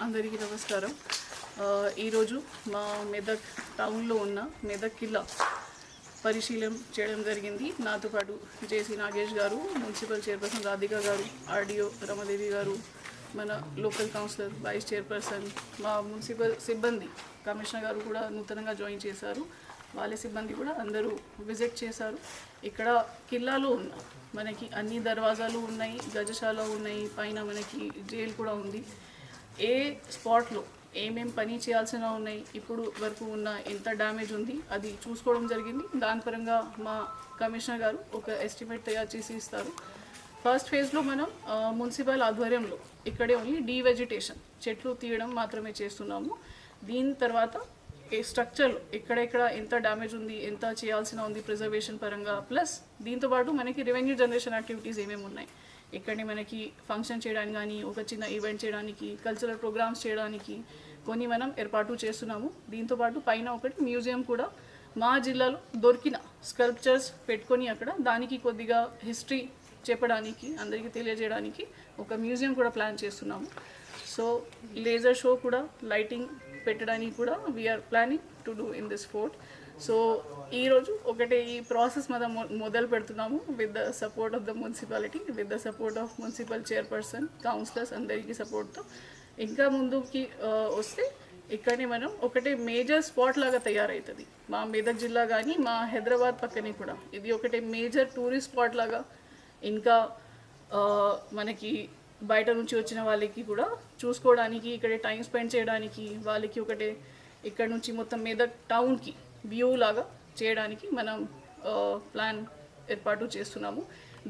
అందరికీ నమస్కారం. ఈరోజు మా మెదక్ టౌన్లో ఉన్న మెదక్ కిల్లా పరిశీలన చేయడం జరిగింది. నాతో పాటు జేసీ నాగేష్ గారు, మున్సిపల్ చైర్పర్సన్ రాధిక గారు, ఆర్డీఓ రమాదేవి గారు, మన లోకల్ కౌన్సిలర్ వైస్ చైర్పర్సన్, మా మున్సిపల్ సిబ్బంది కమిషనర్ గారు కూడా నూతనంగా జాయిన్ చేశారు. వాళ్ళ సిబ్బంది కూడా అందరూ విజిట్ చేశారు. ఇక్కడ కిల్లాలో ఉన్న మనకి అన్ని దర్వాజాలు ఉన్నాయి, గజశాల ఉన్నాయి, పైన మనకి జైలు కూడా ఉంది. ఏ స్పాట్లో ఏమేం పని చేయాల్సిన ఉన్నాయి, ఇప్పుడు వరకు ఉన్న ఎంత డ్యామేజ్ ఉంది అది చూసుకోవడం జరిగింది. దాని పరంగా మా కమిషనర్ గారు ఒక ఎస్టిమేట్ తయారు చేసి ఇస్తారు. ఫస్ట్ ఫేజ్లో మనం మున్సిపల్ ఆధ్వర్యంలో ఇక్కడే ఓన్లీ డీవెజిటేషన్ చెట్లు తీయడం మాత్రమే చేస్తున్నాము. దీని తర్వాత స్ట్రక్చర్లో ఎక్కడెక్కడ ఎంత డ్యామేజ్ ఉంది, ఎంత చేయాల్సిన ఉంది ప్రిజర్వేషన్ పరంగా, ప్లస్ దీంతోపాటు మనకి రెవెన్యూ జనరేషన్ యాక్టివిటీస్ ఏమేమి ఉన్నాయి, ఇక్కడనే మనకి ఫంక్షన్ చేయడానికి కానీ, ఒక చిన్న ఈవెంట్ చేయడానికి, కల్చరల్ ప్రోగ్రామ్స్ చేయడానికి కొన్ని మనం ఏర్పాటు చేస్తున్నాము. దీంతోపాటు పైన ఒకటి మ్యూజియం కూడా మా జిల్లాలో దొరికిన స్కల్ప్చర్స్ పెట్టుకొని అక్కడ దానికి కొద్దిగా హిస్టరీ చెప్పడానికి, అందరికీ తెలియజేయడానికి ఒక మ్యూజియం కూడా ప్లాన్ చేస్తున్నాము. సో లేజర్ షో కూడా, లైటింగ్ పెట్టడానికి కూడా we are planning to do in this fort. So ఈరోజు ఒకటే ఈ ప్రాసెస్ మనం మొదలు పెడుతున్నాము with the support of the municipality, with the support of municipal chairperson, councillors అందరికీ సపోర్ట్తో. ఇంకా ముందుకి వస్తే ఇక్కడనే మనం ఒకటే మేజర్ స్పాట్ లాగా తయారవుతుంది. మా మెదక్ జిల్లా కానీ మా హైదరాబాద్ పక్కనే కూడా ఇది ఒకటే మేజర్ టూరిస్ట్ స్పాట్ లాగా, ఇంకా మనకి బయట నుంచి వచ్చిన వాళ్ళకి కూడా చూసుకోవడానికి, ఇక్కడే టైం స్పెండ్ చేయడానికి, వాళ్ళకి ఒకటే ఇక్కడ నుంచి మొత్తం మెదక్ టౌన్కి వ్యూ లాగా చేయడానికి మనం ప్లాన్ ఏర్పాటు చేస్తున్నాము.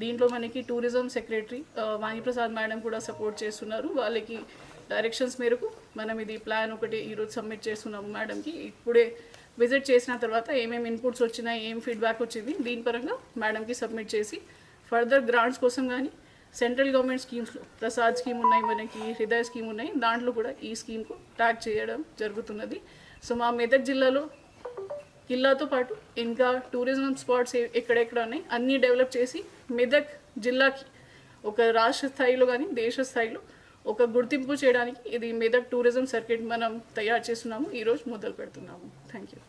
దీంట్లో మనకి టూరిజం సెక్రటరీ వాణిప్రసాద్ మేడం కూడా సపోర్ట్ చేస్తున్నారు. వాళ్ళకి డైరెక్షన్స్ మేరకు మనం ఇది ప్లాన్ ఒకటి ఈరోజు సబ్మిట్ చేస్తున్నాము మేడంకి. ఇప్పుడే విజిట్ చేసిన తర్వాత ఏమేమి ఇన్పుట్స్ వచ్చినాయి, ఏం ఫీడ్బ్యాక్ వచ్చింది, దీని పరంగా మేడంకి సబ్మిట్ చేసి ఫర్దర్ గ్రాంట్స్ కోసం కానీ, సెంట్రల్ గవర్నమెంట్ స్కీమ్స్లో ప్రసాద్ స్కీమ్ ఉన్నాయి, మనకి హృదయ స్కీమ్ ఉన్నాయి, దాంట్లో కూడా ఈ స్కీమ్కు ట్యాగ్ చేయడం జరుగుతున్నది. సో మా మెదక్ జిల్లాలో కిల్లాతో పాటు ఇంకా టూరిజం స్పాట్స్ ఎక్కడెక్కడ ఉన్నాయి అన్నీ డెవలప్ చేసి మెదక్ జిల్లాకి ఒక రాష్ట్ర స్థాయిలో కానీ దేశ స్థాయిలో ఒక గుర్తింపు చేయడానికి ఇది మెదక్ టూరిజం సర్కిట్ మనం తయారు చేస్తున్నాము, ఈరోజు మొదలు పెడుతున్నాము. Thank you.